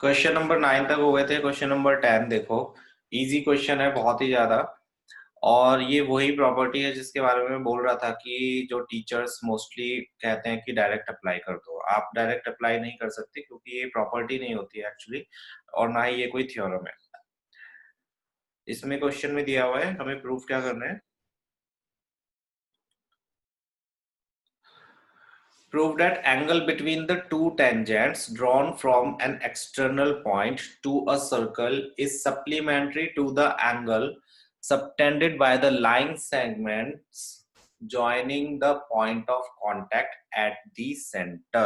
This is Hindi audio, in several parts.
क्वेश्चन नंबर 9 तक हो गए थे। क्वेश्चन नंबर 10 देखो, इजी क्वेश्चन है बहुत ही ज्यादा। और ये वही प्रॉपर्टी है जिसके बारे में मैं बोल रहा था कि जो टीचर्स मोस्टली कहते हैं कि डायरेक्ट अप्लाई कर दो। आप डायरेक्ट अप्लाई नहीं कर सकते क्योंकि ये प्रॉपर्टी नहीं होती है एक्चुअली, और ना ही ये कोई थ्योरम है। इसमें क्वेश्चन में दिया हुआ है, हमें प्रूफ क्या करना है। Prove that angle between the two tangents drawn from an external point to a circle is supplementary to the angle subtended by the line segments joining the point of contact at the center।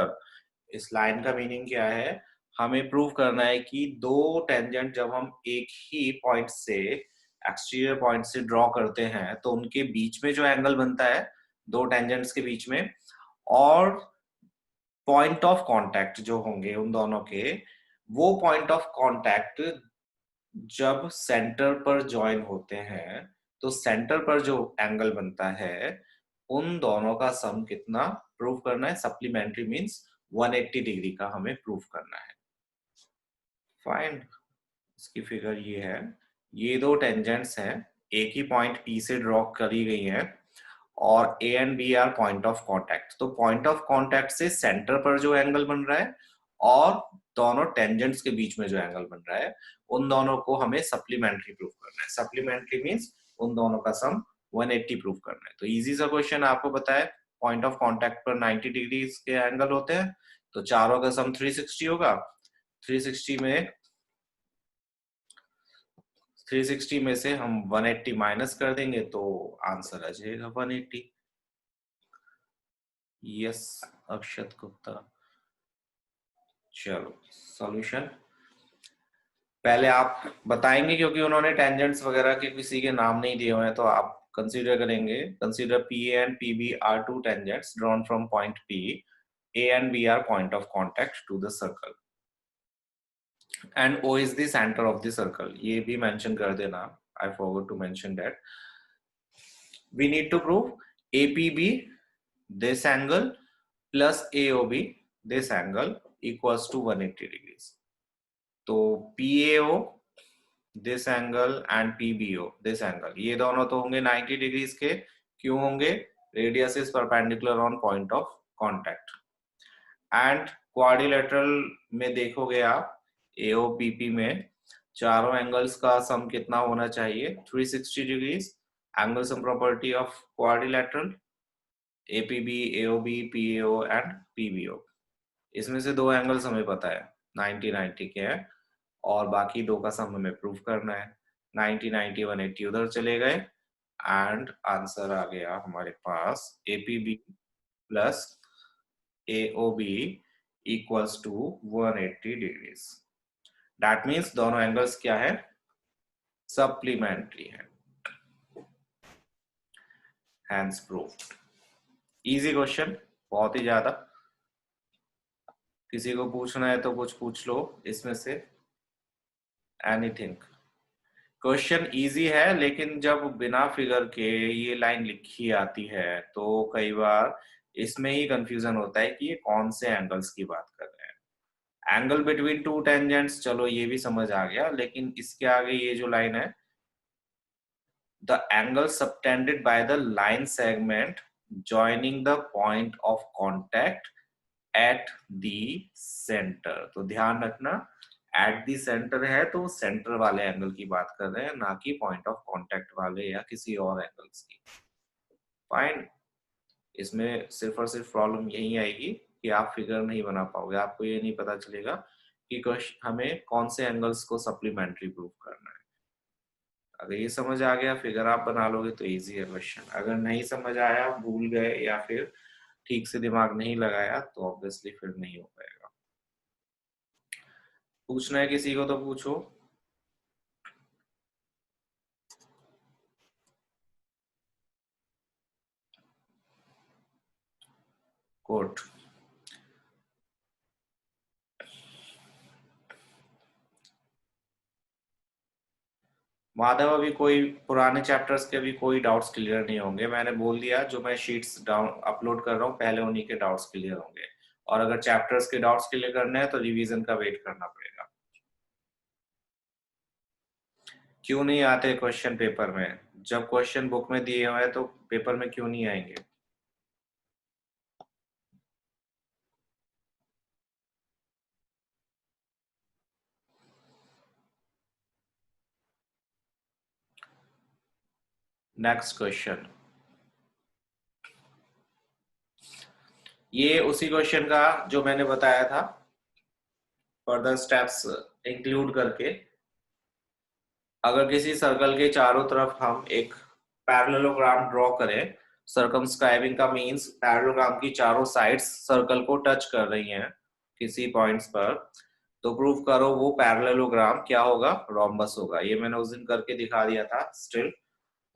इस लाइन का मीनिंग क्या है? हमें प्रूव करना है कि दो टेंजेंट जब हम एक ही पॉइंट से, एक्सटीरियर पॉइंट से ड्रॉ करते हैं तो उनके बीच में जो एंगल बनता है दो टेंजेंट्स के बीच में, और पॉइंट ऑफ कांटेक्ट जो होंगे उन दोनों के, वो पॉइंट ऑफ कांटेक्ट जब सेंटर पर ज्वाइन होते हैं तो सेंटर पर जो एंगल बनता है उन दोनों का सम कितना प्रूव करना है। सप्लीमेंट्री मींस 180 डिग्री का हमें प्रूव करना है। फाइन, इसकी फिगर ये है। ये दो टेंजेंट्स हैं, एक ही पॉइंट पी से ड्रॉ करी गई हैं और A and B are point of contact. तो पॉइंट ऑफ कांटेक्ट से सेंटर पर जो एंगल बन रहा है और दोनों टेंजेंट्स के बीच में जो एंगल बन रहा है उन दोनों को हमें सप्लीमेंट्री प्रूफ करना है। सप्लीमेंट्री मींस उन दोनों का सम 180 प्रूफ करना है। तो इजी सा क्वेश्चन, आपको पता है पॉइंट ऑफ कांटेक्ट पर 90 डिग्री के एंगल होते हैं, तो चारों का सम 360 होगा। 360 में 360 में से हम 180 माइनस कर देंगे तो आंसर आ जाएगा 180। यस, अक्षत गुप्ता। चलो सॉल्यूशन पहले आप बताएंगे क्योंकि उन्होंने टेंजेंट्स वगैरह के किसी के नाम नहीं दिए हुए हैं, तो आप कंसीडर करेंगे। Consider P A and P B are two tangents drawn from point P. A and B are point of contact to the circle and O is the centre of the circle. ये भी मेंशन कर देना, I forgot to mention that. We need to prove APB this angle plus AOB this angle equals to 180 degrees। तो PAO this angle and PBO this angle ये दोनों तो होंगे 90 डिग्रीज के। क्यों होंगे? Radius is perpendicular on point of contact. And quadrilateral में देखोगे आप AOPP में चारों एंगल्स का सम कितना होना चाहिए? 360 degrees. Angle sum property of quadrilateral APB, AOB, PAO and PBO। इसमें से दो एंगल्स हमें पता है 90 90 के हैं और बाकी दो का सम हमें प्रूव करना है। 90 90 180 उधर चले गए एंड आंसर आ गया हमारे पास APB plus AOB equals to 180 degrees. That means दोनों एंगल्स क्या है? सप्लीमेंट्री है। Hence proved. इजी क्वेश्चन, बहुत ही ज्यादा। किसी को पूछना है तो कुछ पूछ लो इसमें से, एनीथिंग। क्वेश्चन इजी है लेकिन जब बिना फिगर के ये लाइन लिखी आती है तो कई बार इसमें ही कंफ्यूजन होता है कि ये कौन से एंगल्स की बात कर रहे हैं। एंगल बिटवीन टू टेंजेंट्स, चलो ये भी समझ आ गया, लेकिन इसके आगे ये जो लाइन है, the angle subtended by the line segment joining the point of contact at the centre. तो ध्यान रखना, एट दी सेंटर है तो सेंटर वाले एंगल की बात कर रहे हैं, ना कि पॉइंट ऑफ कांटेक्ट वाले या किसी और एंगल्स की। फाइन, इसमें सिर्फ और सिर्फ प्रॉब्लम यही आएगी कि आप फिगर नहीं बना पाओगे, आपको ये नहीं पता चलेगा कि हमें कौन से एंगल्स को सप्लीमेंट्री प्रूव करना है। अगर ये समझ आ गया, फिगर आप बना लोगे तो इजी है क्वेश्चन। अगर नहीं समझ आया, भूल गए या फिर ठीक से दिमाग नहीं लगाया तो ऑब्वियसली फिर नहीं हो पाएगा। पूछना है किसी को तो पूछो। कोट माधव, अभी कोई पुराने चैप्टर्स के अभी कोई डाउट्स क्लियर नहीं होंगे। मैंने बोल दिया जो मैं शीट्स डाउन अपलोड कर रहा हूँ पहले उन्हीं के डाउट्स क्लियर होंगे, और अगर चैप्टर्स के डाउट्स क्लियर करने हैं तो रिवीजन का वेट करना पड़ेगा। क्यों नहीं आते क्वेश्चन पेपर में? जब क्वेश्चन बुक में दिए हुए हैं तो पेपर में क्यों नहीं आएंगे? नेक्स्ट क्वेश्चन, ये उसी क्वेश्चन का जो मैंने बताया था, फर्दर स्टेप्स इंक्लूड करके। अगर किसी सर्कल के चारों तरफ हम एक पैरेललोग्राम ड्रॉ करें, सर्कमस्क्राइबिंग का मींस पैरेललोग्राम की चारों साइड्स सर्कल को टच कर रही हैं किसी पॉइंट्स पर, तो प्रूव करो वो पैरेललोग्राम क्या होगा? रोम्बस होगा। ये मैंने उस दिन करके दिखा दिया था, स्टिल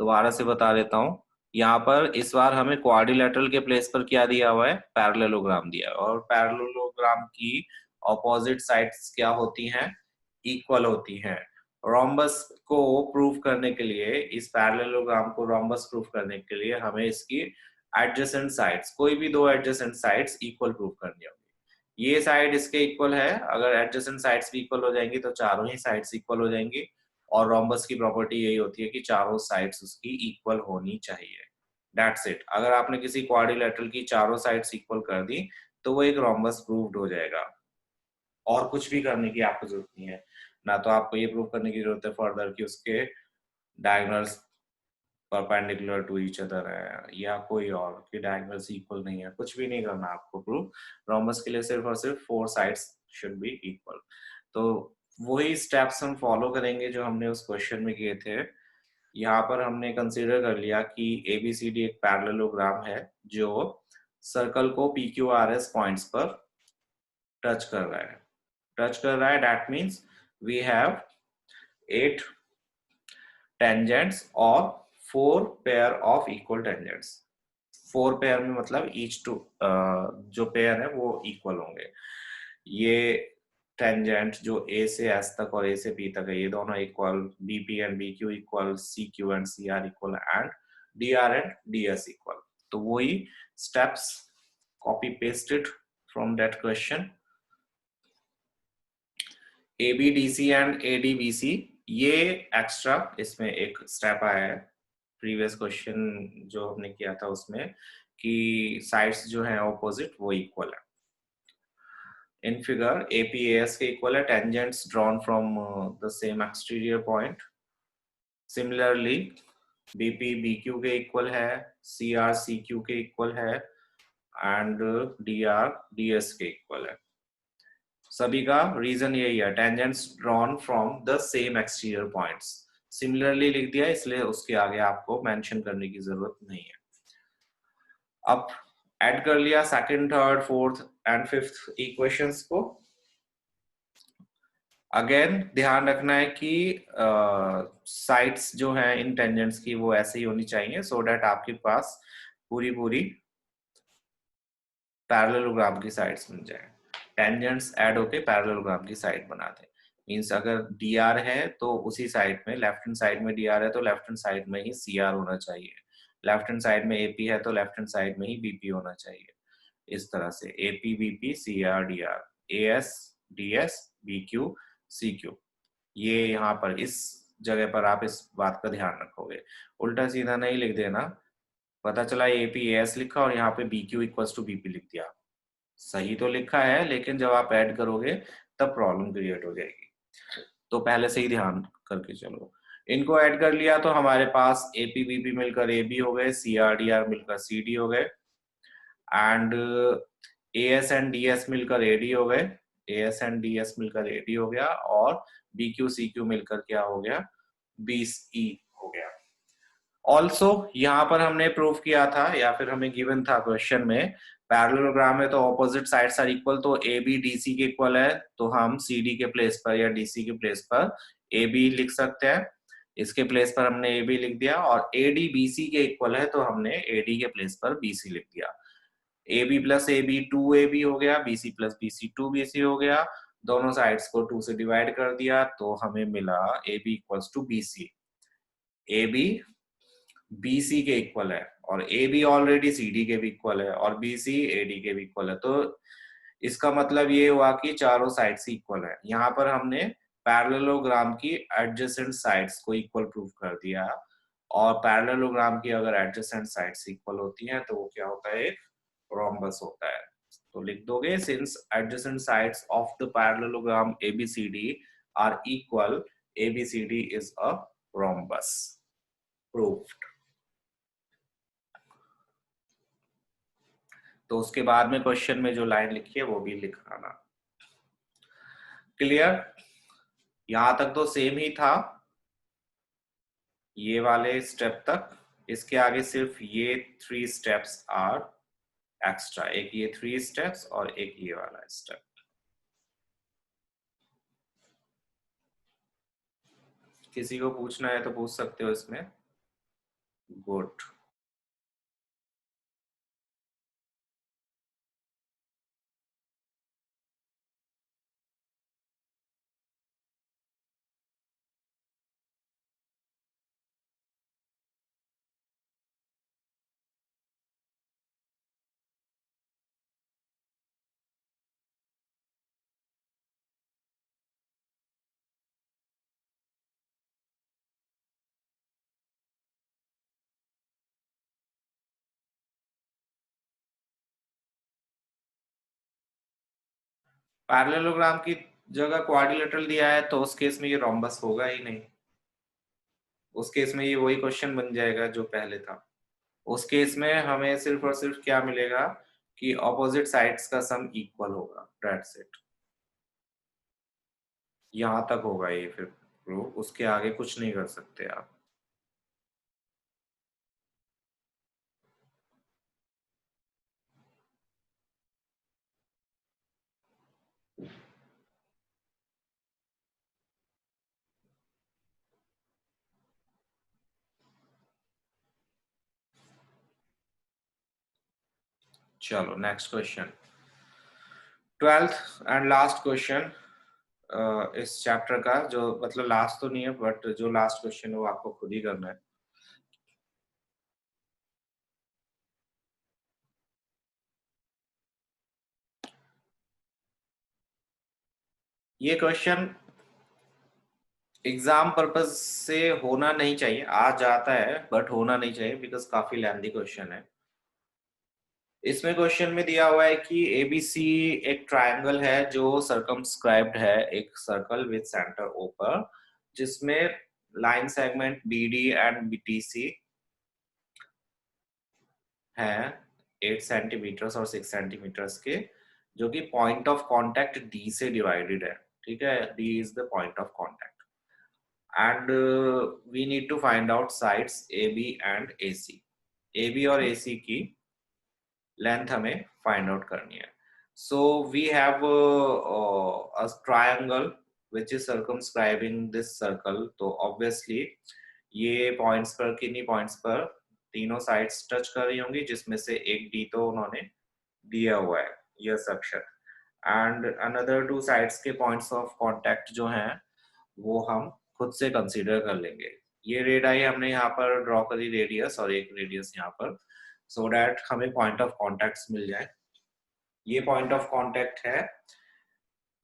दोबारा से बता देता हूँ। यहाँ पर इस बार हमें क्वाड्रिलेटरल के प्लेस पर क्या दिया हुआ है? पैरेललोग्राम दिया है, और पैरेललोग्राम की ऑपोजिट साइड्स क्या होती हैं? इक्वल होती हैं। रोम्बस को प्रूव करने के लिए, इस पैरेललोग्राम को रोम्बस प्रूव करने के लिए हमें इसकी एडजेसेंट साइड्स, कोई भी दो एडजेसेंट साइड्स इक्वल प्रूव करनी होगी। ये साइड इसके इक्वल है, अगर एडजेसेंट साइड्स भी इक्वल हो जाएंगी तो चारों ही साइड्स इक्वल हो जाएंगी। और रोम्बस की प्रॉपर्टी यही होती है कि चारों साइड्स उसकी इक्वल होनी चाहिए। That's it. अगर आपने किसी क्वाड्रिलेटरल की चारों साइड्स इक्वल कर दी तो वो एक रोम्बस प्रूव्ड हो जाएगा, और कुछ भी करने की आपको जरूरत नहीं है। ना तो आपको ये प्रूव करने की जरूरत है फर्दर कि उसके diagonals perpendicular to each other है, या कोई और कि डायगोनल्स इक्वल नहीं है, कुछ भी नहीं करना आपको प्रूव। रोम्बस के लिए सिर्फ और सिर्फ four sides should be equal. तो वही स्टेप्स हम फॉलो करेंगे जो हमने उस क्वेश्चन में किए थे। यहाँ पर हमने कंसीडर कर लिया कि एबीसीडी एक पैरेललोग्राम है जो सर्कल को पीक्यूआरएस पॉइंट्स पर टच कर रहा है। That means we have 8 tangents और 4 pair of equal tangents. 4 pair में मतलब ईच टू जो पेयर है वो इक्वल होंगे। ये टेंजेंट जो ए से एस तक और ए से पी तक है, ये दोनों equal, BP and B Q equal, C Q and C R equal, and D R and D S equal. तो वही steps copy pasted from that question. ABDC and ADBC, ये एक्स्ट्रा इसमें एक स्टेप आया है प्रीवियस क्वेश्चन जो हमने किया था उसमें, कि साइड्स जो है ऑपोजिट वो इक्वल है। In figure, APAS के equal है, tangents drawn from the same exterior point. Similarly, BP BQ के equal है, CR CQ के equal है, and DR DS के equal है। सभी का रीजन यही है, tangents drawn from the same exterior points. Similarly लिख दिया, इसलिए उसके आगे आपको मेंशन करने की जरूरत नहीं है। अब ऐड कर लिया second, third, fourth and fifth equations को। अगेन ध्यान रखना है कि साइड्स जो हैं इन टेंजेंट्स की वो ऐसे ही होनी चाहिए, सो दैट आपके पास पूरी पूरी पैरेललोग्राम की साइड्स बन जाए। टेंजेंट्स ऐड होके पैरेललोग्राम की साइड बनाते हैं। मींस अगर डी आर है तो उसी साइड में, लेफ्ट हैंड साइड में डी आर है तो लेफ्ट हैंड साइड में ही सी आर होना चाहिए। लेफ्ट हैंड साइड में एपी है तो लेफ्ट हैंड साइड में ही बीपी होना चाहिए। इस तरह से AP BP C R D R, A S D S B Q C Q. ये यहाँ पर इस जगह पर आप इस बात का ध्यान रखोगे, उल्टा सीधा नहीं लिख देना। पता चला एपी एस लिखा और यहाँ पे B Q equals to BP लिख दिया। सही तो लिखा है लेकिन जब आप ऐड करोगे तब प्रॉब्लम क्रिएट हो जाएगी, तो पहले से ही ध्यान करके चलो। इनको ऐड कर लिया तो हमारे पास एपी बीपी मिलकर ए बी हो गए, सी आर डी आर मिलकर सी डी हो गए, and A S and D S मिलकर ए डी हो गए, A S and D S मिलकर ए डी हो गया, और बी क्यू सी क्यू मिलकर क्या हो गया? बी ई हो गया। ऑल्सो यहाँ पर हमने प्रूव किया था, या फिर हमें गिवन था क्वेश्चन में, पैरेललोग्राम में तो ऑपोजिट साइड्स आर इक्वल, तो ए बी डी सी के इक्वल है, तो हम सी डी के प्लेस पर या डी सी के प्लेस पर ए बी लिख सकते हैं। इसके प्लेस पर हमने ए बी लिख दिया, और ए डी बी सी के इक्वल है तो हमने ए डी के प्लेस पर बी सी लिख दिया। A B plus A B 2AB हो गया, B C plus B C 2BC हो गया। दोनों साइड्स को 2 से डिवाइड कर दिया तो हमें मिला A B equals to B C. A B B C के इक्वल है, और A B already C D के भी इक्वल है, और बी सी ए डी के भी इक्वल है। तो इसका मतलब ये हुआ कि चारों साइड्स इक्वल है। यहाँ पर हमने पैरेललोग्राम की एडजेसेंट साइड्स को इक्वल प्रूव कर दिया, और पैरेललोग्राम की अगर एडजेसेंट साइड्स इक्वल होती हैं तो वो क्या होता है, एक रोम्बस होता है। तो लिख दोगे, since adjacent sides of the parallelogram ABCD are equal, ABCD is a rhombus, proved. तो उसके बाद में क्वेश्चन में जो लाइन लिखी है वो भी लिखाना। क्लियर? यहां तक तो सेम ही था, ये वाले स्टेप तक। इसके आगे सिर्फ ये 3 स्टेप्स आर एक्स्ट्रा, एक ये 3 स्टेप्स और एक ये वाला स्टेप। किसी को पूछना है तो पूछ सकते हो इसमें। गुड। पैरेललोग्राम की जगह क्वाड्रिलेटरल दिया है तो उस केस में ये रोम्बस होगा ही नहीं। उस केस में ये वही क्वेश्चन बन जाएगा जो पहले था। उस केस में हमें सिर्फ और सिर्फ क्या मिलेगा कि ऑपोजिट साइड्स का सम इक्वल होगा, दैट्स इट। यहां तक होगा ये फिर प्रूफ, उसके आगे कुछ नहीं कर सकते आप। चलो next question, 12th and last question इस चैप्टर का, जो मतलब लास्ट तो नहीं है बट जो लास्ट क्वेश्चन है वो आपको खुद ही करना है। ये क्वेश्चन एग्जाम पर्पज से होना नहीं चाहिए, आ जाता है बट होना नहीं चाहिए बिकॉज काफी लेंथी क्वेश्चन है। इसमें क्वेश्चन में दिया हुआ है कि एबीसी एक ट्रायंगल है जो सर्कमस्क्राइब्ड है एक सर्कल विद सेंटर ओ पर, जिसमें line segment BD and BTC हैं 8 सेंटीमीटर्स और 6 सेंटीमीटर्स के, जो कि पॉइंट ऑफ कांटेक्ट डी से डिवाइडेड है। ठीक है, D is the point of contact and we need to find out sides A B and A C. A B और ए सी की लेंथ हमें फाइंड आउट करनी है। So we have a triangle which is circumscribing this circle, तो obviously ये पॉइंट्स पर, किन्हीं पॉइंट्स पर तीनों साइड्स टच कर रही होंगी, जिसमें से एक डी तो उन्होंने दिया हुआ है यह सेक्शन, एंड अनदर 2 साइड्स के पॉइंट्स ऑफ कांटेक्ट जो हैं वो हम खुद से कंसीडर कर लेंगे। ये रेड आई हमने यहाँ पर ड्रॉ करी रेडियस, और एक रेडियस यहाँ पर, सो दैट हमें पॉइंट ऑफ कांटेक्ट मिल जाए। ये पॉइंट ऑफ कांटेक्ट है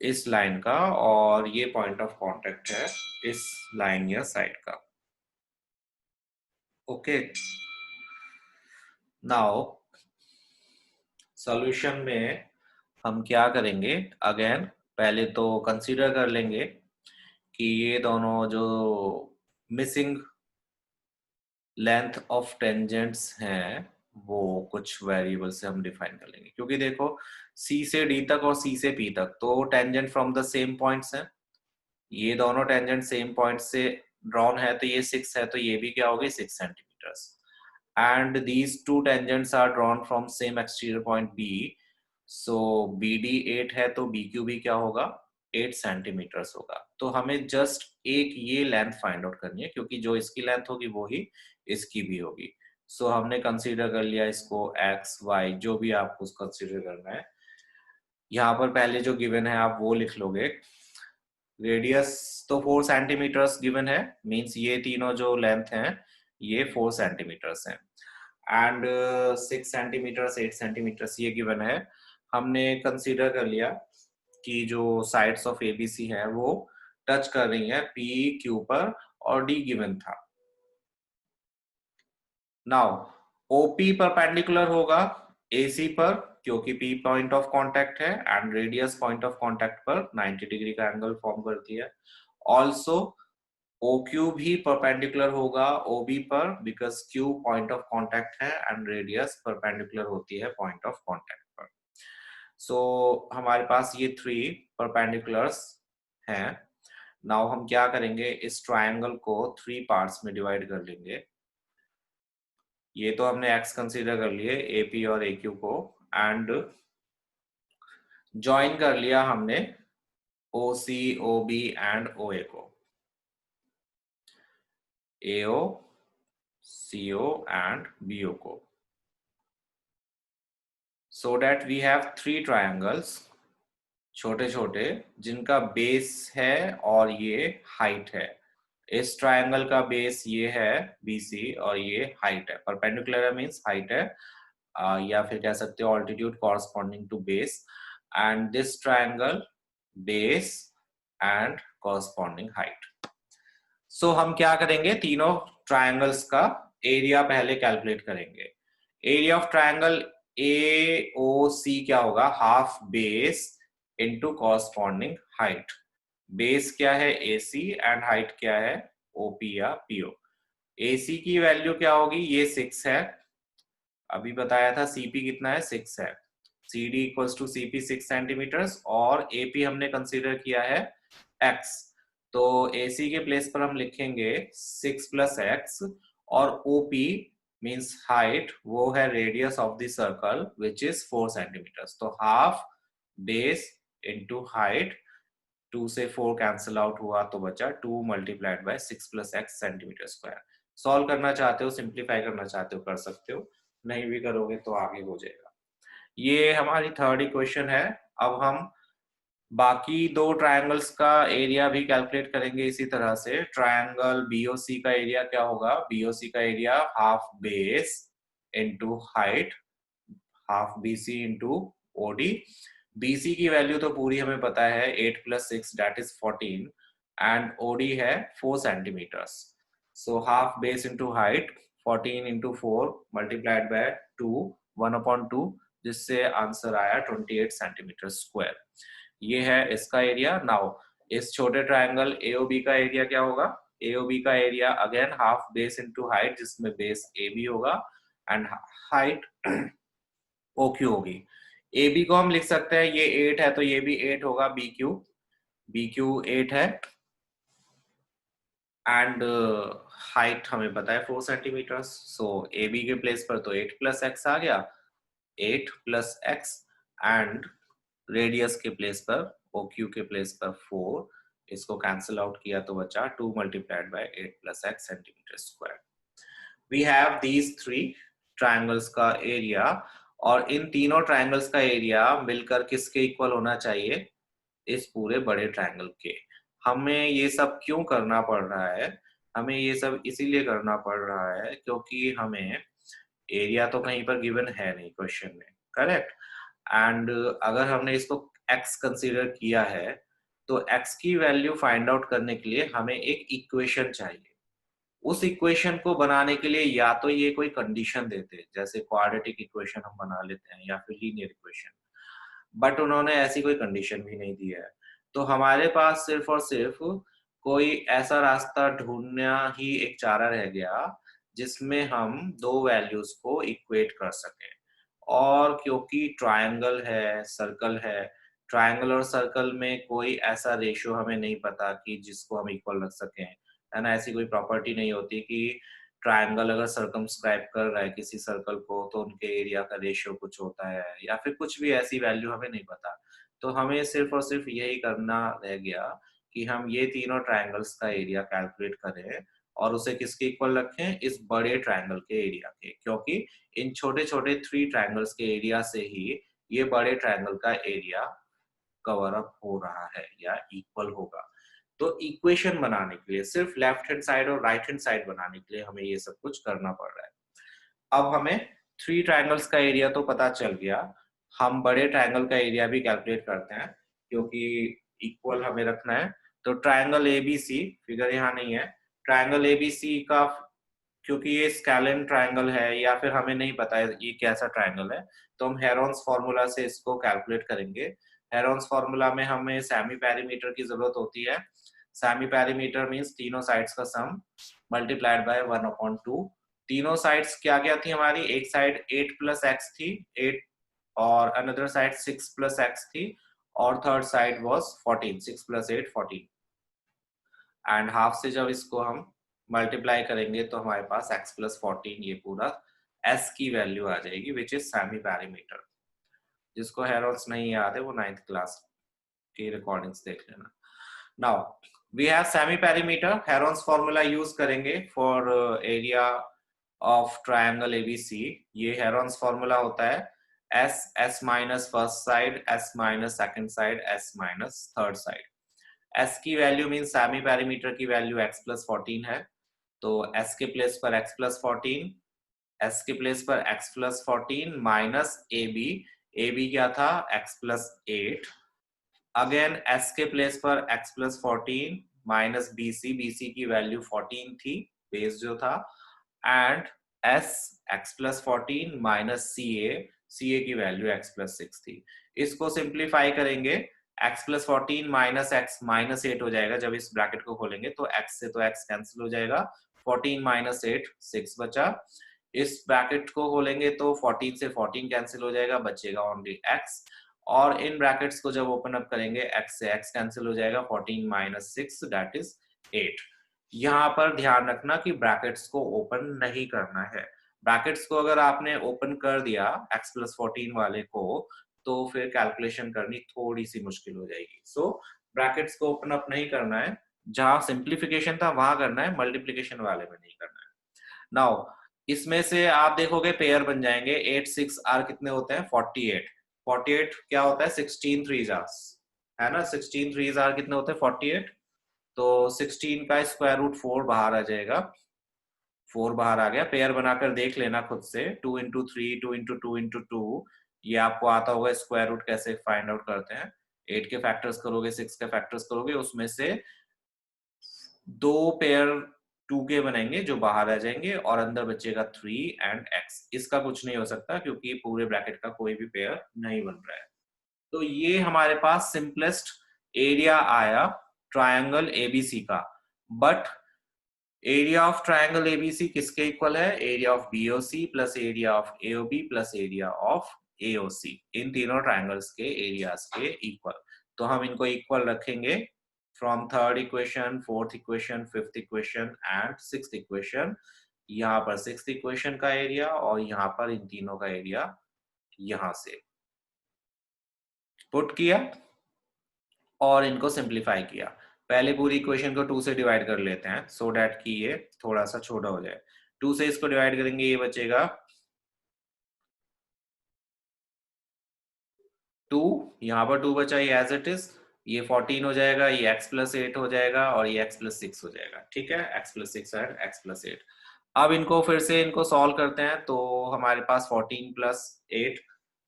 इस लाइन का, और ये पॉइंट ऑफ कांटेक्ट है इस लाइन या साइड का। ओके, नाउ सॉल्यूशन में हम क्या करेंगे, अगेन पहले तो कंसीडर कर लेंगे कि ये दोनों जो मिसिंग लेंथ ऑफ टेंजेंट्स हैं वो कुछ वेरिएबल से हम डिफाइन कर लेंगे, क्योंकि देखो सी से डी तक और सी से पी तक तो tangent from the same points हैं। ये दोनों टेंजेंट सेम पॉइंट से ड्रॉन है, तो ये 6 है तो ये भी क्या होगी, 6 centimetres. And these two tangents are drawn from same exterior point B, so B D 8 है तो बी क्यू भी क्या होगा, 8 सेंटीमीटर्स होगा। तो हमें जस्ट एक ये लेंथ फाइंड आउट करनी है, क्योंकि जो इसकी लेंथ होगी वो ही इसकी भी होगी। सो हमने कंसीडर कर लिया इसको एक्स वाई, जो भी आपको कंसीडर करना है। यहाँ पर पहले जो गिवन है आप वो लिख लोगे। रेडियस तो 4 सेंटीमीटर्स गिवन है, मींस ये तीनों जो लेंथ हैं ये 4 सेंटीमीटर्स हैं, एंड 6 सेंटीमीटर्स 8 सेंटीमीटर्स ये गिवन है। हमने कंसीडर कर लिया कि जो साइड्स ऑफ एबीसी है वो टच कर रही है पी क्यू पर और डी गिवन था। नाउ ओपी परपेंडिकुलर होगा एसी पर क्योंकि पी पॉइंट ऑफ कांटेक्ट है and radius point of contact पर 90 डिग्री का एंगल फॉर्म करती है। ऑल्सो OQ भी परपेंडिकुलर होगा OB पर because Q point of contact है एंड रेडियस परपेंडिकुलर होती है पॉइंट ऑफ कांटेक्ट पर। सो हमारे पास ये 3 परपेंडिकुलर्स हैं। नाउ हम क्या करेंगे, इस ट्रायंगल को 3 पार्ट्स में डिवाइड कर लेंगे। ये तो हमने x कंसीडर कर लिए AP और AQ को एंड ज्वाइन कर लिया हमने OC OB एंड OA को, AO CO and BO को, so that we have 3 triangles छोटे छोटे जिनका बेस है और ये हाइट है। इस ट्रायंगल का बेस ये है BC और ये हाइट है। परपेंडिकुलर मींस हाइट है या फिर कह सकते हो altitude corresponding to base and this triangle base and corresponding height. So हम क्या करेंगे, तीनों ट्रायंगल्स का एरिया पहले कैलकुलेट करेंगे। एरिया ऑफ ट्रायंगल AOC क्या होगा, half base into corresponding height. Base क्या है AC एंड हाइट क्या है OP या PO। AC की वैल्यू क्या होगी, ये 6 है, अभी बताया था CP कितना है 6 है। CD equals to CP 6 centimetres और AP हमने कंसीडर किया है X, तो AC के प्लेस पर हम लिखेंगे 6 प्लस X और OP मीन्स हाइट वो है radius of the circle which is 4 centimetres. तो हाफ बेस इंटू हाइट, 2 से 4 कैंसिल आउट हुआ तो बचा 2 multiplied by 6 plus x centimetre square. Solve करना चाहते हो, सिंप्लीफाई करना चाहते हो कर सकते हो, नहीं भी करोगे तो आगे हो जाएगा। ये हमारी थर्ड इक्वेशन है। अब हम बाकी दो ट्रायंगल्स का एरिया भी कैलकुलेट करेंगे इसी तरह से। ट्रायंगल BOC का एरिया क्या होगा, BOC का area half base into height, half BC into OD। BC की वैल्यू तो पूरी हमें पता है 8 plus 6 that is 14 and OD है 4 centimetres. So half base into height 14 into 4 multiplied by 2 1/2 जिससे आंसर आया 28 सेंटीमीटर स्क्वायर। ये है इसका एरिया। नाउ इस छोटे ट्रायंगल AOB का एरिया क्या होगा, AOB का area again half base into height जिसमें बेस AB होगा एंड हाइट OQ होगी। AB को हम लिख सकते हैं, ये 8 है तो ये भी 8 होगा, BQ 8 है एंड हाइट हमें पता है 4 सेंटीमीटर। सो AB के प्लेस पर तो 8 प्लस एक्स आ गया, 8 प्लस एक्स एंड रेडियस के प्लेस पर OQ के प्लेस पर 4, इसको कैंसिल आउट किया तो बचा 2 multiplied by 8 plus x centimetre square. We have these 3 triangles का एरिया और इन तीनों ट्रायंगल्स का एरिया मिलकर किसके इक्वल होना चाहिए, इस पूरे बड़े ट्रायंगल के। हमें ये सब क्यों करना पड़ रहा है, हमें ये सब इसीलिए करना पड़ रहा है क्योंकि हमें एरिया तो कहीं पर गिवन है नहीं क्वेश्चन में, करेक्ट। एंड अगर हमने इसको x कंसीडर किया है तो x की वैल्यू फाइंड आउट करने के लिए हमें एक इक्वेशन चाहिए। उस इक्वेशन को बनाने के लिए या तो ये कोई कंडीशन देते जैसे क्वाड्रेटिक इक्वेशन हम बना लेते हैं या फिर लीनियर इक्वेशन, बट उन्होंने ऐसी कोई कंडीशन भी नहीं दी है। तो हमारे पास सिर्फ और सिर्फ कोई ऐसा रास्ता ढूंढना ही एक चारा रह गया जिसमें हम दो वैल्यूज को इक्वेट कर सकें। और क्योंकि ट्रायंगल है, सर्कल है, ट्रायंगल और सर्कल में कोई ऐसा रेशियो हमें नहीं पता कि जिसको हम इक्वल रख सकें, है ना। ऐसी कोई प्रॉपर्टी नहीं होती कि ट्रायंगल अगर सर्कमस्क्राइब कर रहा है किसी सर्कल को तो उनके एरिया का रेशियो कुछ होता है या फिर कुछ भी ऐसी वैल्यू हमें नहीं पता। तो हमें सिर्फ और सिर्फ यही करना रह गया कि हम ये तीनों ट्रायंगल्स का एरिया कैलकुलेट करें और उसे किसके इक्वल रखें, इस बड़े ट्रायंगल के एरिया के, क्योंकि इन छोटे छोटे 3 ट्रायंगल्स के एरिया से ही ये बड़े ट्रायंगल का एरिया कवर अप हो रहा है या इक्वल होगा। तो इक्वेशन बनाने के लिए सिर्फ लेफ्ट हैंड साइड और राइट हैंड साइड बनाने के लिए हमें ये सब कुछ करना पड़ रहा है। अब हमें 3 ट्रायंगल्स का एरिया तो पता चल गया, हम बड़े ट्रायंगल का एरिया भी कैलकुलेट करते हैं क्योंकि इक्वल हमें रखना है। तो ट्रायंगल एबीसी, फिगर यहाँ नहीं है, ट्रायंगल एबीसी का, क्योंकि ये स्केलिन ट्रायंगल है या फिर हमें नहीं पता है ये कैसा ट्रायंगल है, तो हम हेरोन्स फार्मूला से इसको कैलकुलेट करेंगे। हेरोन्स फार्मूला में हमें सेमी पेरीमीटर की जरूरत होती है। सेमी पेरीमीटर मींस तीनों साइड्स का सम मल्टीप्लाइड बाय 1/2। तीनों साइड्स क्या क्या थी हमारी, एक साइड 8 प्लस एक्स थी, 8, और अनदर साइड 6 प्लस एक्स थी, और third side was 14, 6 plus 8 14। And half से जब इसको हम मल्टीप्लाई करेंगे तो हमारे पास x प्लस 14 ये पूरा s की वैल्यू आ जाएगी, विच इज सेमी पैरीमीटर। जिसको हेरोन्स नहीं याद है वो 9th क्लास की रिकॉर्डिंग्स देख लेना। Now we have semi perimeter, Heron's formula use करेंगे for area of triangle ABC. ये हेरोन्स फॉर्मूला होता है s minus first side, s minus second side, s minus third side. s की वैल्यू मीन सेमी पैरीमीटर की वैल्यू x प्लस 14 है, तो s के प्लेस पर x प्लस 14, s के प्लेस पर x प्लस 14 माइनस ab क्या था x प्लस 8, अगेन s के प्लेस पर x प्लस 14 माइनस bc की वैल्यू 14 थी, बेस जो था, and s x plus 14 minus ca की वैल्यू x प्लस 6 थी। इसको सिंप्लीफाई करेंगे, x plus 14 minus x minus 8 हो जाएगा, जब इस ब्रैकेट को खोलेंगे तो x से तो x कैंसिल हो जाएगा, 14 माइनस 8 6 बचा, इस ब्रैकेट को खोलेंगे तो 14 से 14 कैंसिल हो जाएगा, बचेगा ओनली x, और इन ब्रैकेट्स को जब ओपन अप करेंगे x से x कैंसिल हो जाएगा, 14 माइनस 6 दैट इज 8। यहाँ पर ध्यान रखना कि ब्रैकेट्स को ओपन नहीं करना है। ब्रैकेट्स को अगर आपने ओपन कर दिया x प्लस 14 वाले को, तो फिर कैलकुलेशन करनी थोड़ी सी मुश्किल हो जाएगी। सो ब्रैकेट्स को ओपन अप नहीं करना है, जहां सिंप्लीफिकेशन था वहां करना है, मल्टीप्लीकेशन वाले में नहीं करना है। नाउ इसमें से आप देखोगे पेयर बन जाएंगे, 8 6 आर कितने होते हैं 48, 48 क्या होता है 16 3 आर, है ना, 16 3 आर कितने होते हैं 48, तो 16 का स्क्वायर रूट 4 बाहर आ जाएगा, 4 बाहर आ गया, पेयर बनाकर देख लेना खुद से, 2 इंटू 3, 2 इंटू 2 इंटू 2, ये आपको आता होगा स्क्वायर रूट कैसे फाइंड आउट करते हैं। 8 के फैक्टर्स करोगे, 6 के फैक्टर्स करोगे, उसमें से दो पेयर 2 के बनेंगे जो बाहर आ जाएंगे, और अंदर बचेगा 3 एंड x। इसका कुछ नहीं हो सकता क्योंकि पूरे ब्रैकेट का कोई भी पेयर नहीं बन रहा है। तो ये हमारे पास सिंपलेस्ट एरिया आया ट्रायंगल एबीसी का। But area of triangle ABC किसके इक्वल है, area of BOC plus area of AOB plus area of AOC, इन तीनों ट्रायंगल्स के एरियाज के इक्वल। तो हम इनको इक्वल रखेंगे from third equation, fourth equation, fifth equation and sixth equation. यहाँ पर सिक्स्थ इक्वेशन का एरिया और यहाँ पर इन तीनों का एरिया यहां से पुट किया और इनको सिंप्लीफाई किया। पहले पूरी इक्वेशन को 2 से डिवाइड कर लेते हैं सो दैट कि ये थोड़ा सा छोटा हो जाए। 2 से इसको डिवाइड करेंगे, ये बचेगा 2, यहाँ पर 2 बचा, ये एज इट इज, ये 14 हो जाएगा, ये x प्लस 8 हो जाएगा और ये x प्लस 6 हो जाएगा। ठीक है, x plus 6 and x plus 8। अब इनको फिर से इनको सॉल्व करते हैं, तो हमारे पास 14 प्लस 8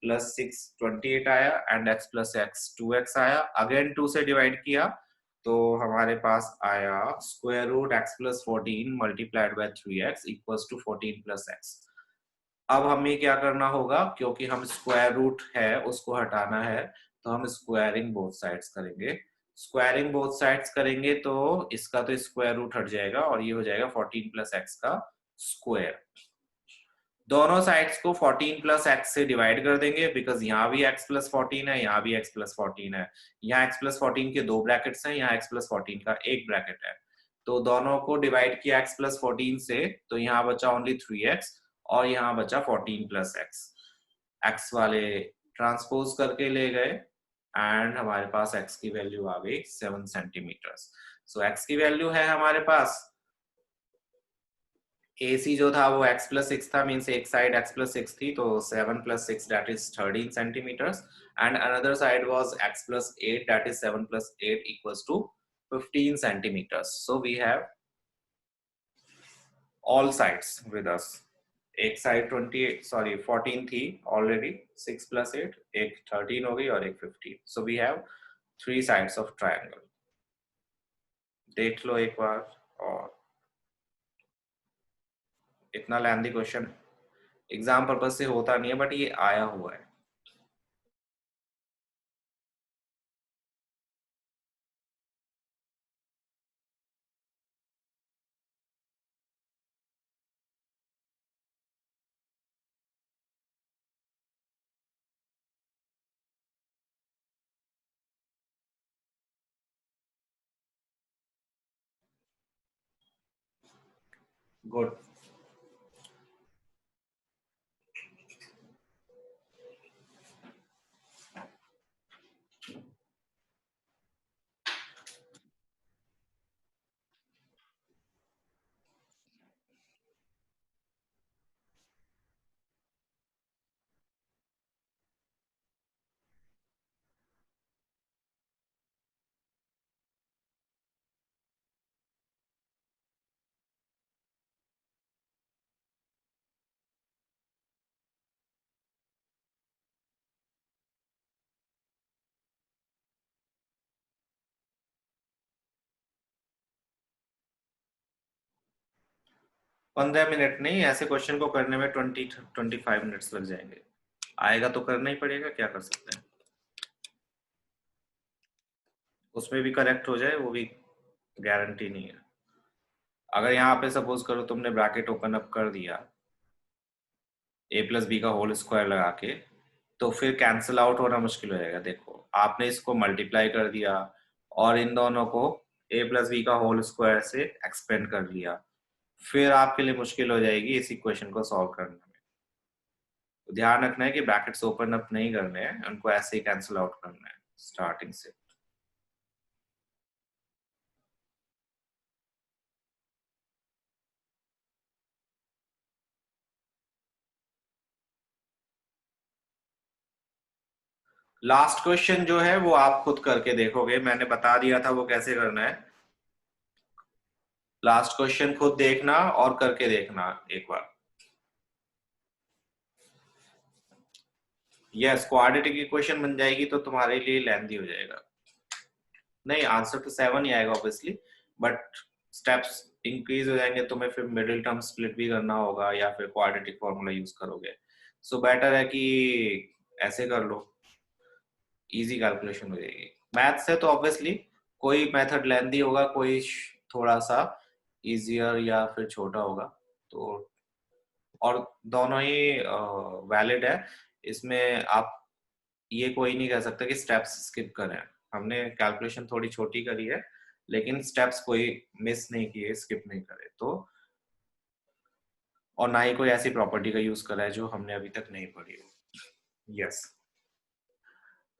प्लस 6 28 आया and x plus x 2x आया। अगेन 2 से डिवाइड किया तो हमारे पास आया square root x plus 14 multiplied by 3x equals to 14 plus x। अब हमें क्या करना होगा, क्योंकि हम स्क्वायर रूट है उसको हटाना है, तो हम स्क्वायरिंग बोथ साइड्स करेंगे। स्क्वायरिंग बोथ साइड्स करेंगे तो इसका तो स्क्वायर रूट हट जाएगा और ये हो जाएगा 14 प्लस एक्स का स्क्वायर। दोनों साइड्स को 14 प्लस एक्स से डिवाइड कर देंगे, बिकॉज यहाँ भी x प्लस 14 है, यहाँ भी x प्लस 14 है, यहाँ x प्लस 14 के दो ब्रैकेट्स हैं, यहाँ x प्लस 14 का एक ब्रैकेट है। तो दोनों को डिवाइड किया x प्लस 14 से, तो यहाँ बचा ओनली 3x और यहाँ बचा 14 प्लस x। x वाले ट्रांसपोज करके ले गए एंड हमारे पास x की वैल्यू आ गई 7 सेंटीमीटर। सो x की वैल्यू है हमारे पास, AC जो था वो x प्लस 6 था, मीन्स एक साइड x प्लस 6 थी, तो 7 plus 6 that is 13 centimetres and another side was x plus 8 that is 7 plus 8 equals to 15 centimeters. So we have all sides with us. एक साइड 14 थी ऑलरेडी, 6 प्लस 8, एक 13 हो गई और एक 15. So we have 3 sides of triangle. देख लो एक बार। और इतना लेंथी क्वेश्चन एग्जाम पर्पज से होता नहीं है, बट ये आया हुआ है। गुड। 15 मिनट नहीं, ऐसे क्वेश्चन को करने में 20-25 मिनट्स लग जाएंगे। आएगा तो करना ही पड़ेगा, क्या कर सकते हैं। उसमें भी करेक्ट हो जाए वो भी गारंटी नहीं है। अगर यहाँ पे सपोज करो तुमने ब्रैकेट ओपन अप कर दिया ए प्लस बी का होल स्क्वायर लगा के, तो फिर कैंसिल आउट होना मुश्किल हो जाएगा। देखो आपने इसको मल्टीप्लाई कर दिया और इन दोनों को ए प्लस बी का होल स्क्वायर से एक्सपेंड कर लिया, फिर आपके लिए मुश्किल हो जाएगी इस इक्वेशन को सॉल्व करने में। तो ध्यान रखना है कि ब्रैकेट्स ओपन अप नहीं करने हैं, उनको ऐसे ही कैंसिल आउट करना है स्टार्टिंग से। लास्ट क्वेश्चन जो है वो आप खुद करके देखोगे, मैंने बता दिया था वो कैसे करना है। लास्ट क्वेश्चन खुद देखना और करके देखना एक बार। यस, क्वाड्रेटिक इक्वेशन बन जाएगी तो तुम्हारे लिए लेंथी हो जाएगा। नहीं, आंसर तो 7 ही आएगा ऑब्वियसली, बट स्टेप्स इंक्रीज हो जाएंगे, तुम्हें फिर मिडिल टर्म स्प्लिट भी करना होगा या फिर क्वाड्रेटिक फॉर्मूला यूज करोगे। सो बेटर है कि ऐसे कर लो, इजी कैलकुलेशन हो जाएगी। मैथ से तो ऑब्वियसली कोई मेथड लेंदी होगा, कोई थोड़ा सा इजियर या फिर छोटा होगा। तो और दोनों ही वैलिड है। इसमें आप ये कोई नहीं कह सकता कि स्टेप्स स्किप करें। हमने कैलकुलेशन थोड़ी छोटी करी है, लेकिन स्टेप्स कोई मिस नहीं किए, स्किप नहीं करे तो। और ना ही कोई ऐसी प्रॉपर्टी का यूज करा है जो हमने अभी तक नहीं पढ़ी हो। यस।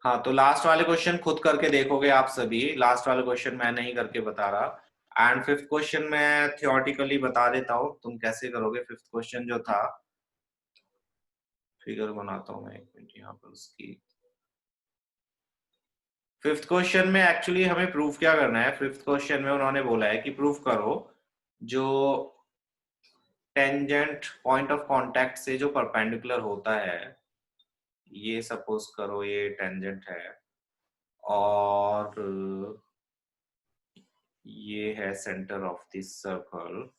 हाँ, तो लास्ट वाले क्वेश्चन खुद करके देखोगे आप सभी। लास्ट वाले क्वेश्चन मैं नहीं करके बता रहा। एंड फिफ्थ क्वेश्चन मैं थियोरटिकली बता देता हूँ तुम कैसे करोगे। फिफ्थ क्वेश्चन जो था, फिगर बनाता हूँ मैं एक मिनट यहाँ पर उसकी। फिफ्थ क्वेश्चन में एक्चुअली हमें प्रूफ क्या करना है। फिफ्थ क्वेश्चन में उन्होंने बोला है कि प्रूफ करो जो टेंजेंट पॉइंट ऑफ कांटेक्ट से जो परपेंडिकुलर होता है, ये सपोज करो ये टेंजेंट है और ये है centre of this circle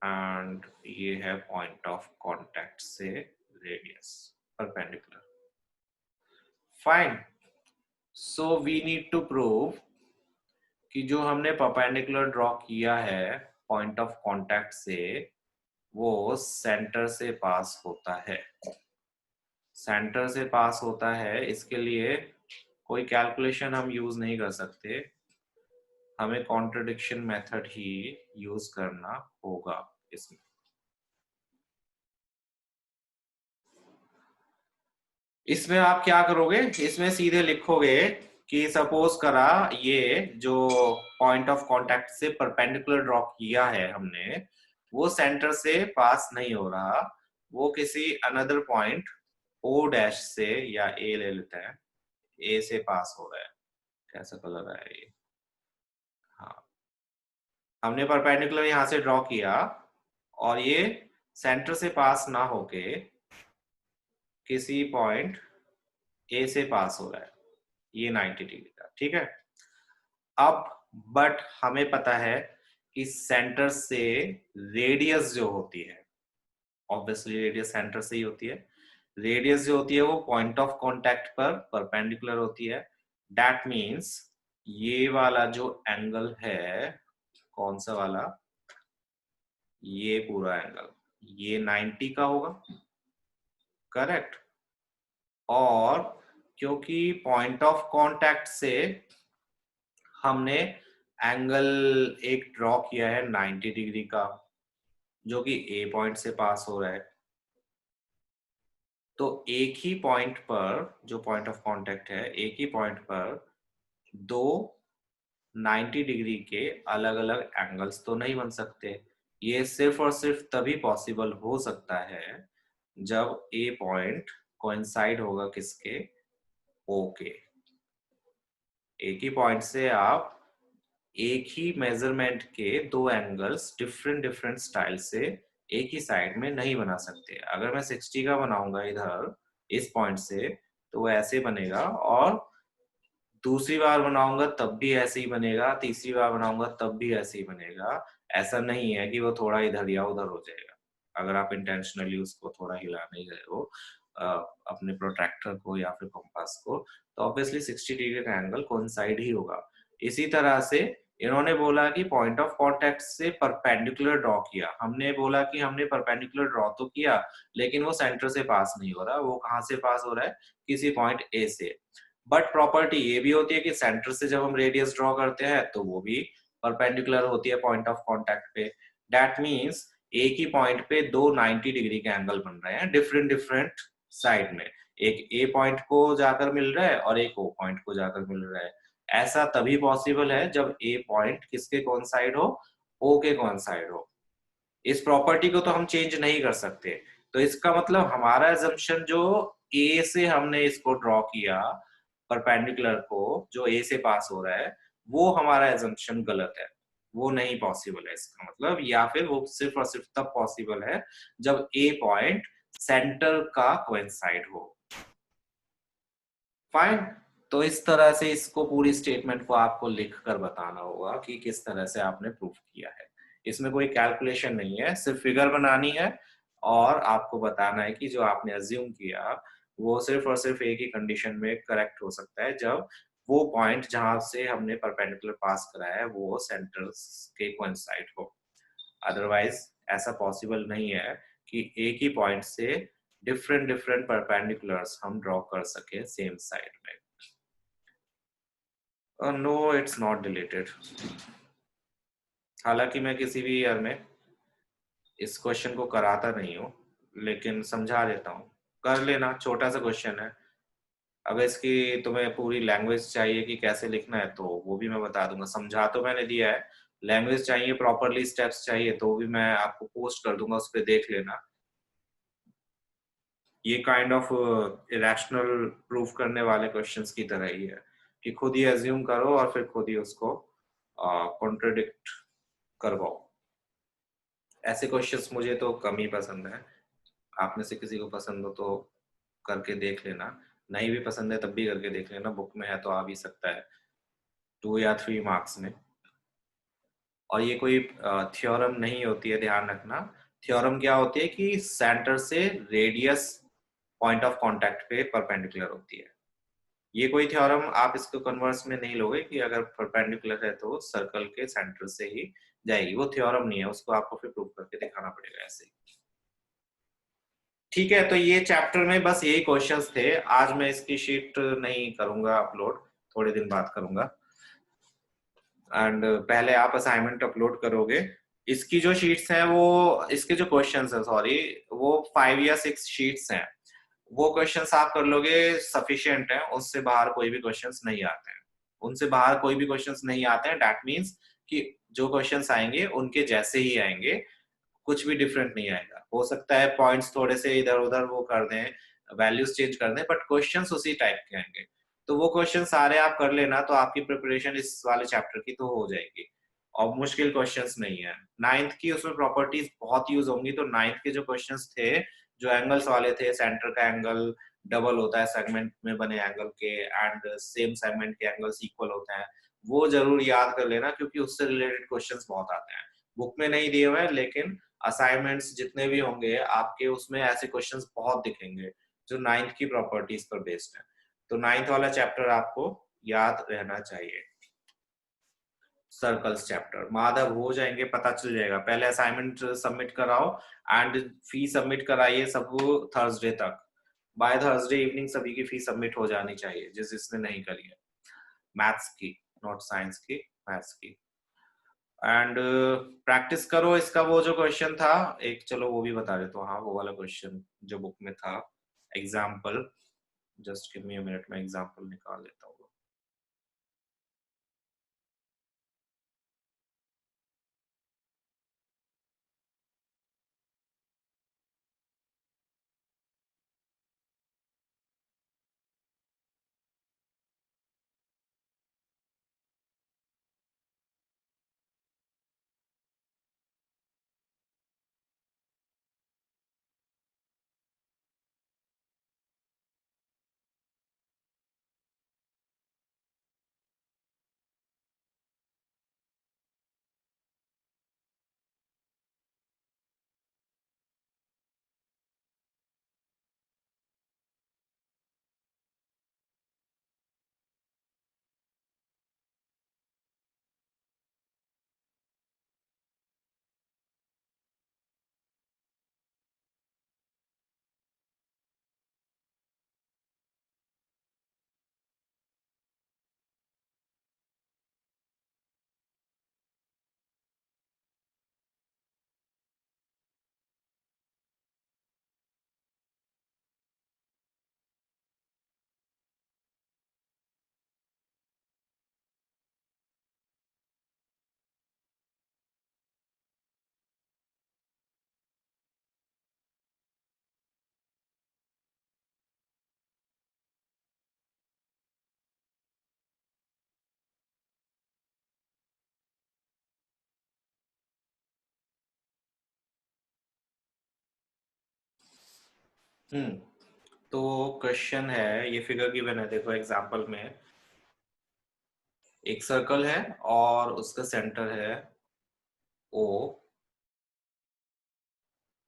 and ये है पॉइंट ऑफ कांटेक्ट से radius perpendicular. Fine. So we need to prove कि जो हमने परपेंडिकुलर ड्रॉ किया है पॉइंट ऑफ कांटेक्ट से, वो सेंटर से पास होता है। सेंटर से पास होता है, इसके लिए कोई कैलकुलेशन हम यूज नहीं कर सकते, हमें कॉन्ट्रडिक्शन मेथड ही यूज करना होगा इसमें। इसमें आप क्या करोगे, इसमें सीधे लिखोगे कि सपोज करा ये जो पॉइंट ऑफ कांटेक्ट से परपेंडिकुलर ड्रॉ किया है हमने, वो सेंटर से पास नहीं हो रहा, वो किसी अनदर पॉइंट ओ डैश से, या ए ले लेते हैं, ए से पास हो रहा है। कैसा कलर है ये। हाँ, हमने परपेंडिकुलर यहां से ड्रॉ किया और ये सेंटर से पास ना होके किसी पॉइंट ए से पास हो रहा है, ये 90 डिग्री का। ठीक है। अब बट हमें पता है कि सेंटर से रेडियस जो होती है, ऑब्वियसली रेडियस सेंटर से ही होती है, रेडियस जो होती है वो पॉइंट ऑफ कांटेक्ट पर परपेंडिकुलर होती है। दैट मींस ये वाला जो एंगल है, कौन सा वाला, ये पूरा एंगल, ये 90 का होगा, करेक्ट। और क्योंकि पॉइंट ऑफ कांटेक्ट से हमने एंगल एक ड्रॉ किया है 90 डिग्री का, जो कि ए पॉइंट से पास हो रहा है, तो एक ही पॉइंट पर, जो पॉइंट ऑफ कांटेक्ट है, एक ही पॉइंट पर दो 90 डिग्री के अलग अलग एंगल्स तो नहीं बन सकते। ये सिर्फ और सिर्फ तभी पॉसिबल हो सकता है जब ए पॉइंट कोइंसाइड होगा किसके, ओ के। एक ही पॉइंट से आप एक ही मेजरमेंट के दो एंगल्स डिफरेंट डिफरेंट स्टाइल से एक ही साइड में नहीं बना सकते। अगर मैं 60 का बनाऊंगा इधर इस पॉइंट से, तो वो ऐसे बनेगा, और दूसरी बार बनाऊंगा तब भी ऐसे ही बनेगा, तीसरी बार बनाऊंगा तब भी ऐसे ही बनेगा। ऐसा नहीं है कि वो थोड़ा इधर या उधर हो जाएगा। अगर आप इंटेंशनली उसको थोड़ा हिला नहीं रहे हो अ, अपने प्रोट्रैक्टर को या फिर कंपास को, तो ऑब्वियसली 60 डिग्री का एंगल कोइंसाइड ही होगा। इसी तरह से इन्होंने बोला कि पॉइंट ऑफ कांटेक्ट से परपेंडिकुलर ड्रॉ किया। हमने बोला कि हमने परपेंडिकुलर ड्रॉ तो किया, लेकिन वो सेंटर से पास नहीं हो रहा। वो कहाँ से पास हो रहा है, किसी पॉइंट ए से। बट प्रॉपर्टी ये भी होती है कि सेंटर से जब हम रेडियस ड्रॉ करते हैं तो वो भी परपेंडिकुलर होती है पॉइंट ऑफ कांटेक्ट पे। दैट मींस एक ही पॉइंट पे दो 90 डिग्री के एंगल बन रहे हैं डिफरेंट डिफरेंट साइड में। एक ए पॉइंट को जाकर मिल रहा है और एक ओ पॉइंट को जाकर मिल रहा है। ऐसा तभी पॉसिबल है जब ए पॉइंट किसके कोइंसाइड हो, ओ के कोइंसाइड हो। इस प्रॉपर्टी को तो हम चेंज नहीं कर सकते। तो इसका मतलब हमारा एजम्पशन जो ए से हमने इसको ड्रॉ किया, परपेंडिकुलर को जो ए से पास हो रहा है, वो हमारा एजम्पशन गलत है। वो नहीं पॉसिबल है इसका मतलब, या फिर वो सिर्फ और सिर्फ तब पॉसिबल है जब ए पॉइंट सेंटर का कोइंसाइड हो। फाइन। तो इस तरह से इसको पूरी स्टेटमेंट को आपको लिख कर बताना होगा कि किस तरह से आपने प्रूफ किया है। इसमें कोई कैलकुलेशन नहीं है, सिर्फ फिगर बनानी है और आपको बताना है कि जो आपने अज्यूम किया वो सिर्फ और सिर्फ एक ही कंडीशन में करेक्ट हो सकता है, जब वो पॉइंट जहां से हमने परपेंडिकुलर पास कराया है वो सेंटर के कोइंसाइड हो। अदरवाइज ऐसा पॉसिबल नहीं है कि एक ही पॉइंट से डिफरेंट डिफरेंट परपेंडिकुलर्स हम ड्रॉ कर सके सेम साइड में। No, it's not deleted. हालांकि मैं किसी भी ईयर में इस क्वेश्चन को कराता नहीं हूँ, लेकिन समझा देता हूँ। कर लेना, छोटा सा क्वेश्चन है। अगर इसकी तुम्हें पूरी लैंग्वेज चाहिए कि कैसे लिखना है तो वो भी मैं बता दूंगा। समझा तो मैंने दिया है, लैंग्वेज चाहिए, प्रॉपरली स्टेप्स चाहिए तो भी मैं आपको पोस्ट कर दूंगा, उस पर देख लेना। ये काइंड ऑफ इरेशनल प्रूफ करने वाले क्वेश्चंस की तरह ही है कि खुद ही अज्यूम करो और फिर खुद ही उसको कॉन्ट्रडिक्ट करवाओ। ऐसे क्वेश्चंस मुझे तो कम ही पसंद है। आप में से किसी को पसंद हो तो करके देख लेना, नहीं भी पसंद है तब भी करके देख लेना। बुक में है तो आ भी सकता है 2 या 3 मार्क्स में। और ये कोई थ्योरम नहीं होती है, ध्यान रखना। थ्योरम क्या होती है कि सेंटर से रेडियस पॉइंट ऑफ कांटेक्ट पे परपेंडिकुलर होती है। ये कोई थ्योरम आप इसको कन्वर्स में नहीं लोगे कि अगर परपेंडिकुलर है तो सर्कल के सेंटर से ही जाएगी। वो थ्योरम नहीं है, उसको आपको फिर प्रूव करके दिखाना पड़ेगा ऐसे ही। ठीक है, तो ये चैप्टर में बस यही क्वेश्चंस थे। आज मैं इसकी शीट नहीं करूंगा अपलोड, थोड़े दिन बाद करूंगा। एंड पहले आप असाइनमेंट अपलोड करोगे। इसकी जो शीट्स हैं वो, इसके जो क्वेश्चंस हैं सॉरी, वो 5 या 6 शीट्स हैं। वो क्वेश्चंस आप कर लोगे, सफिशिएंट है। उससे बाहर कोई भी क्वेश्चंस नहीं आते हैं। उनसे बाहर कोई भी क्वेश्चंस नहीं आते हैं। दैट मींस कि जो क्वेश्चंस आएंगे उनके जैसे ही आएंगे, कुछ भी डिफरेंट नहीं आएगा। हो सकता है पॉइंट्स थोड़े से इधर उधर वो कर दें, वैल्यूज चेंज कर दें, बट क्वेश्चंस उसी टाइप के आएंगे। तो वो क्वेश्चन सारे आप कर लेना, तो आपकी प्रिपरेशन इस वाले चैप्टर की तो हो जाएगी। और मुश्किल क्वेश्चंस नहीं है। नाइन्थ की उसमें प्रॉपर्टीज बहुत यूज होंगी, तो नाइन्थ के जो क्वेश्चंस थे जो एंगल्स वाले थे, सेंटर का एंगल डबल होता है सेगमेंट में बने एंगल के, एंड सेम सेगमेंट के एंगल्स इक्वल होते हैं, वो जरूर याद कर लेना, क्योंकि उससे रिलेटेड क्वेश्चंस बहुत आते हैं। बुक में नहीं दिए हुए हैं, लेकिन असाइनमेंट्स जितने भी होंगे आपके, उसमें ऐसे क्वेश्चंस बहुत दिखेंगे जो 9th की प्रॉपर्टीज पर बेस्ड है। तो 9th वाला चैप्टर आपको याद रहना चाहिए, सर्कल्स चैप्टर। माधव हो जाएंगे, पता चल जाएगा। पहले असाइनमेंट सबमिट कराओ एंड फी सबमिट कराइए सब थर्सडे तक। बाय थर्सडे इवनिंग सभी की फी सबमिट हो जानी चाहिए, जिसने नहीं करी है मैथ्स की, नॉट साइंस की, मैथ्स की। एंड प्रैक्टिस करो इसका, वो जो क्वेश्चन था एक, चलो वो भी बता देता हूँ। हाँ, वो वाला क्वेश्चन जो बुक में था, example, just give me a minute, में एग्जाम्पल निकाल लेता हूँ। हम्म। तो क्वेश्चन है, ये फिगर गिवन है, देखो एग्जांपल में एक सर्कल है और उसका सेंटर है ओ,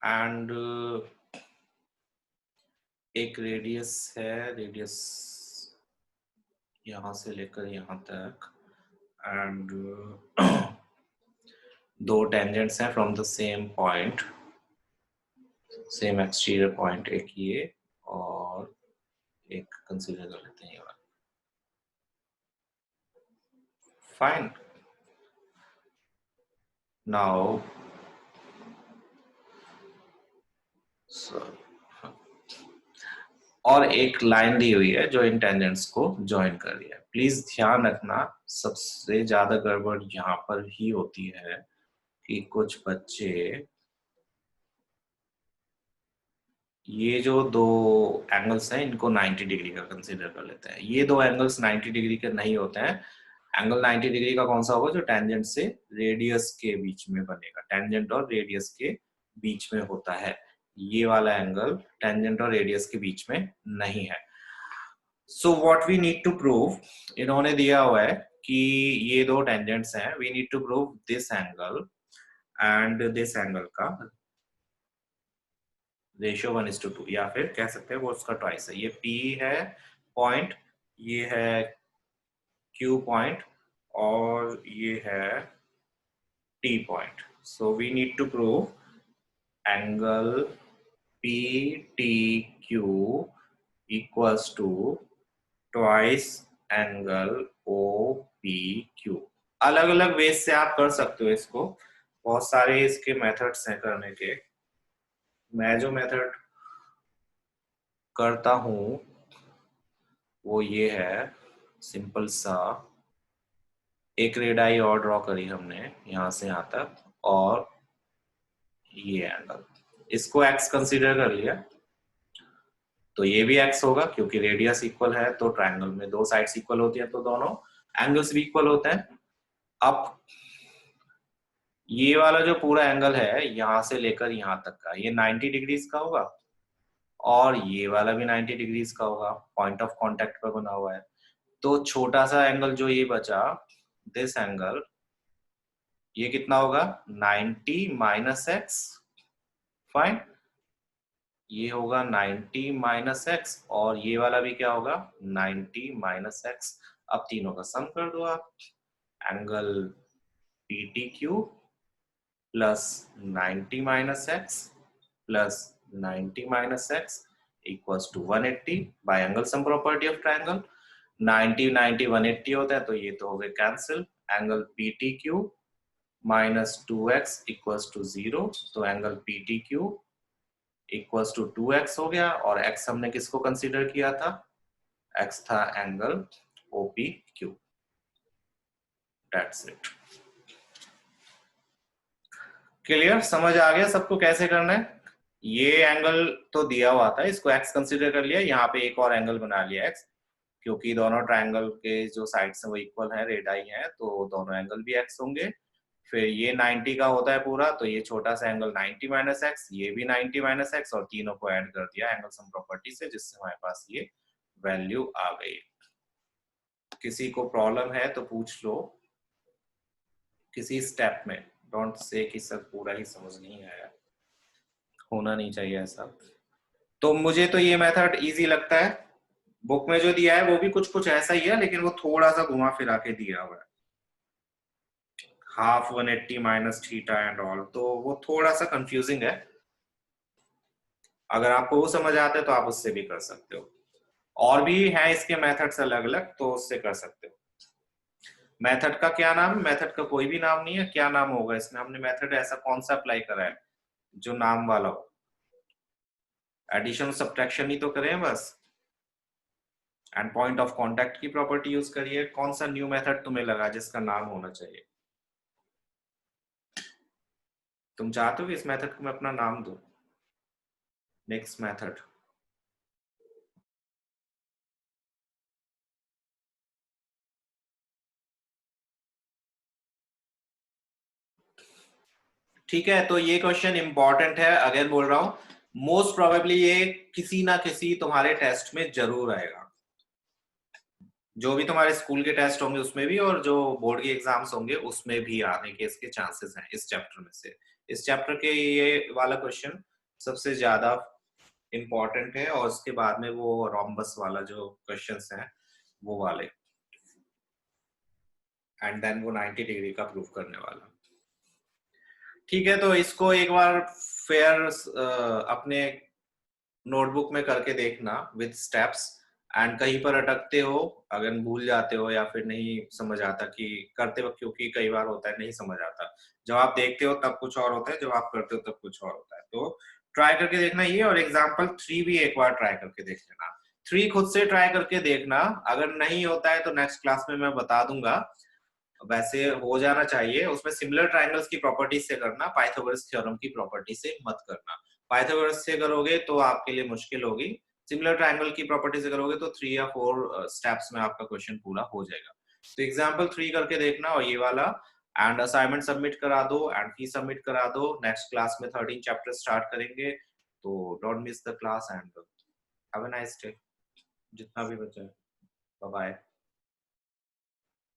एंड एक रेडियस है, रेडियस यहां से लेकर यहां तक, एंड दो टेंजेंट्स हैं from the same point, same exterior point, एक ये और एक कंसीडर कर लेते हैं ये वाला। फाइन, नाउ और एक लाइन दी हुई है जो इन टेंजेंट्स को ज्वाइन कर रही है। प्लीज ध्यान रखना, सबसे ज्यादा गड़बड़ यहाँ पर ही होती है कि कुछ बच्चे ये जो दो एंगल्स हैं इनको 90 डिग्री का कंसीडर कर लेते हैं। ये दो एंगल्स 90 डिग्री के नहीं होते हैं। एंगल 90 डिग्री का कौन सा होगा, जो टेंजेंट से रेडियस के बीच में बनेगा, टेंजेंट और रेडियस के बीच में होता है। ये वाला एंगल टेंजेंट और रेडियस के बीच में नहीं है। So what we need to prove, इन्होंने दिया हुआ है कि ये दो टेंजेंट्स हैं, we need to prove this angle and this angle का रेशियो 1:2, या फिर कह सकते हैं वो उसका ट्वाइस है। ये P है पॉइंट, ये है Q पॉइंट, और ये है T point. So we need to prove angle PTQ equals to twice angle OPQ। अलग अलग वेज से आप कर सकते हो इसको, बहुत सारे इसके मेथड्स हैं करने के। मैं जो मेथड करता हूं वो ये है, सिंपल सा, एक रेडाई और ड्रॉ करी हमने यहाँ से यहाँ तक, और ये एंगल, इसको x कंसीडर कर लिया, तो ये भी x होगा क्योंकि रेडियस इक्वल है, तो ट्रायंगल में दो साइड्स इक्वल होती है तो दोनों एंगल्स भी इक्वल होते हैं। अब ये वाला जो पूरा एंगल है यहाँ से लेकर यहाँ तक का, ये 90 डिग्रीज का होगा, और ये वाला भी 90 डिग्रीज का होगा, पॉइंट ऑफ कांटेक्ट पर बना हुआ है। तो छोटा सा एंगल जो ये बचा, दिस एंगल, ये कितना होगा 90 माइनस एक्स, फाइन, ये होगा 90 माइनस एक्स और ये वाला भी क्या होगा 90 माइनस एक्स। अब तीनों का सम कर दो आप, angle PTQ plus 90 minus x plus 90 minus x equals to 180 by angle sum property of triangle. 90 90 180 होता है तो ये तो हो गए cancel, angle PTQ minus 2x equals to 0, तो angle PTQ equals to 2x हो गया, और x हमने किसको कंसीडर किया था, x था angle OPQ। That's it. Clear, समझ आ गया सबको कैसे करना है। ये एंगल तो दिया हुआ था, इसको x कंसीडर कर लिया, यहाँ पे एक और एंगल बना लिया x, क्योंकि दोनों ट्रायंगल के जो साइड्स हैं वो इक्वल है, रेडाई है, तो दोनों एंगल भी x होंगे। फिर ये 90 का होता है पूरा, तो ये छोटा सा एंगल 90 माइनस एक्स, ये भी 90 माइनस एक्स, और तीनों को ऐड कर दिया एंगल सम प्रॉपर्टी से, जिससे हमारे पास ये वैल्यू आ गई। किसी को प्रॉब्लम है तो पूछ लो किसी स्टेप में, डोंट से कि सर पूरा ही समझ नहीं आया, होना नहीं चाहिए ऐसा। तो मुझे तो ये मेथड इजी लगता है, बुक में जो दिया है वो भी कुछ कुछ ऐसा ही है, लेकिन वो थोड़ा सा घुमा फिरा के दिया हुआ है, half 180 minus theta and all, तो वो थोड़ा सा कंफ्यूजिंग है। अगर आपको वो समझ आता है तो आप उससे भी कर सकते हो, और भी है इसके मेथड्स अलग अलग, तो उससे कर सकते हो। मेथड का क्या नाम है, मेथड का कोई भी नाम नहीं है, क्या नाम होगा इसमें, हमने मेथड ऐसा कौन सा अप्लाई करा है जो नाम वाला हो, एडिशन सब्ट्रैक्शन ही तो करें बस, एंड पॉइंट ऑफ कांटेक्ट की प्रॉपर्टी यूज करिए। कौन सा न्यू मेथड तुम्हें लगा जिसका नाम होना चाहिए, तुम चाहते हो कि इस मेथड को मैं अपना नाम दूं, नेक्स्ट मेथड। ठीक है, तो ये क्वेश्चन इंपॉर्टेंट है, अगेन बोल रहा हूं, मोस्ट प्रोबेबली ये किसी ना किसी तुम्हारे टेस्ट में जरूर आएगा, जो भी तुम्हारे स्कूल के टेस्ट होंगे उसमें भी, और जो बोर्ड के एग्जाम्स होंगे उसमें भी आने के इसके चांसेस हैं इस चैप्टर में से। इस चैप्टर के ये वाला क्वेश्चन सबसे ज्यादा इंपॉर्टेंट है, और उसके बाद में वो रोम्बस वाला जो क्वेश्चंस हैं वो वाले, एंड देन वो 90 डिग्री का प्रूव करने वाला। ठीक है, तो इसको एक बार फेयर अपने नोटबुक में करके देखना विद स्टेप्स, एंड कहीं पर अटकते हो, अगर भूल जाते हो या फिर नहीं समझ आता कि करते वक्त, क्योंकि कई बार होता है नहीं समझ आता, जब आप देखते हो तब कुछ और होता है, जब आप करते हो तब कुछ और होता है, तो ट्राई करके देखना ये, और एग्जाम्पल 3 भी एक बार ट्राई करके देख लेना। 3 खुद से ट्राई करके देखना, अगर नहीं होता है तो नेक्स्ट क्लास में मैं बता दूंगा, वैसे हो जाना चाहिए। उसमें सिमिलर ट्रायंगल्स की प्रॉपर्टी से करना, पाइथागोरस थ्योरम की प्रॉपर्टी से मत करना। पाइथागोरस से करोगे तो आपके लिए मुश्किल होगी, सिमिलर ट्रायंगल की प्रॉपर्टी से करोगे तो 3 या 4 स्टेप्स में आपका क्वेश्चन पूरा हो जाएगा। तो एग्जांपल 3 करके देखना, और ये वाला, एंड असाइनमेंट सबमिट करा दो, एंड फी सबमिट करा दो। नेक्स्ट क्लास में 13 चैप्टर स्टार्ट करेंगे, तो don't miss the class, and have a nice day जितना भी बचा है। Bye bye.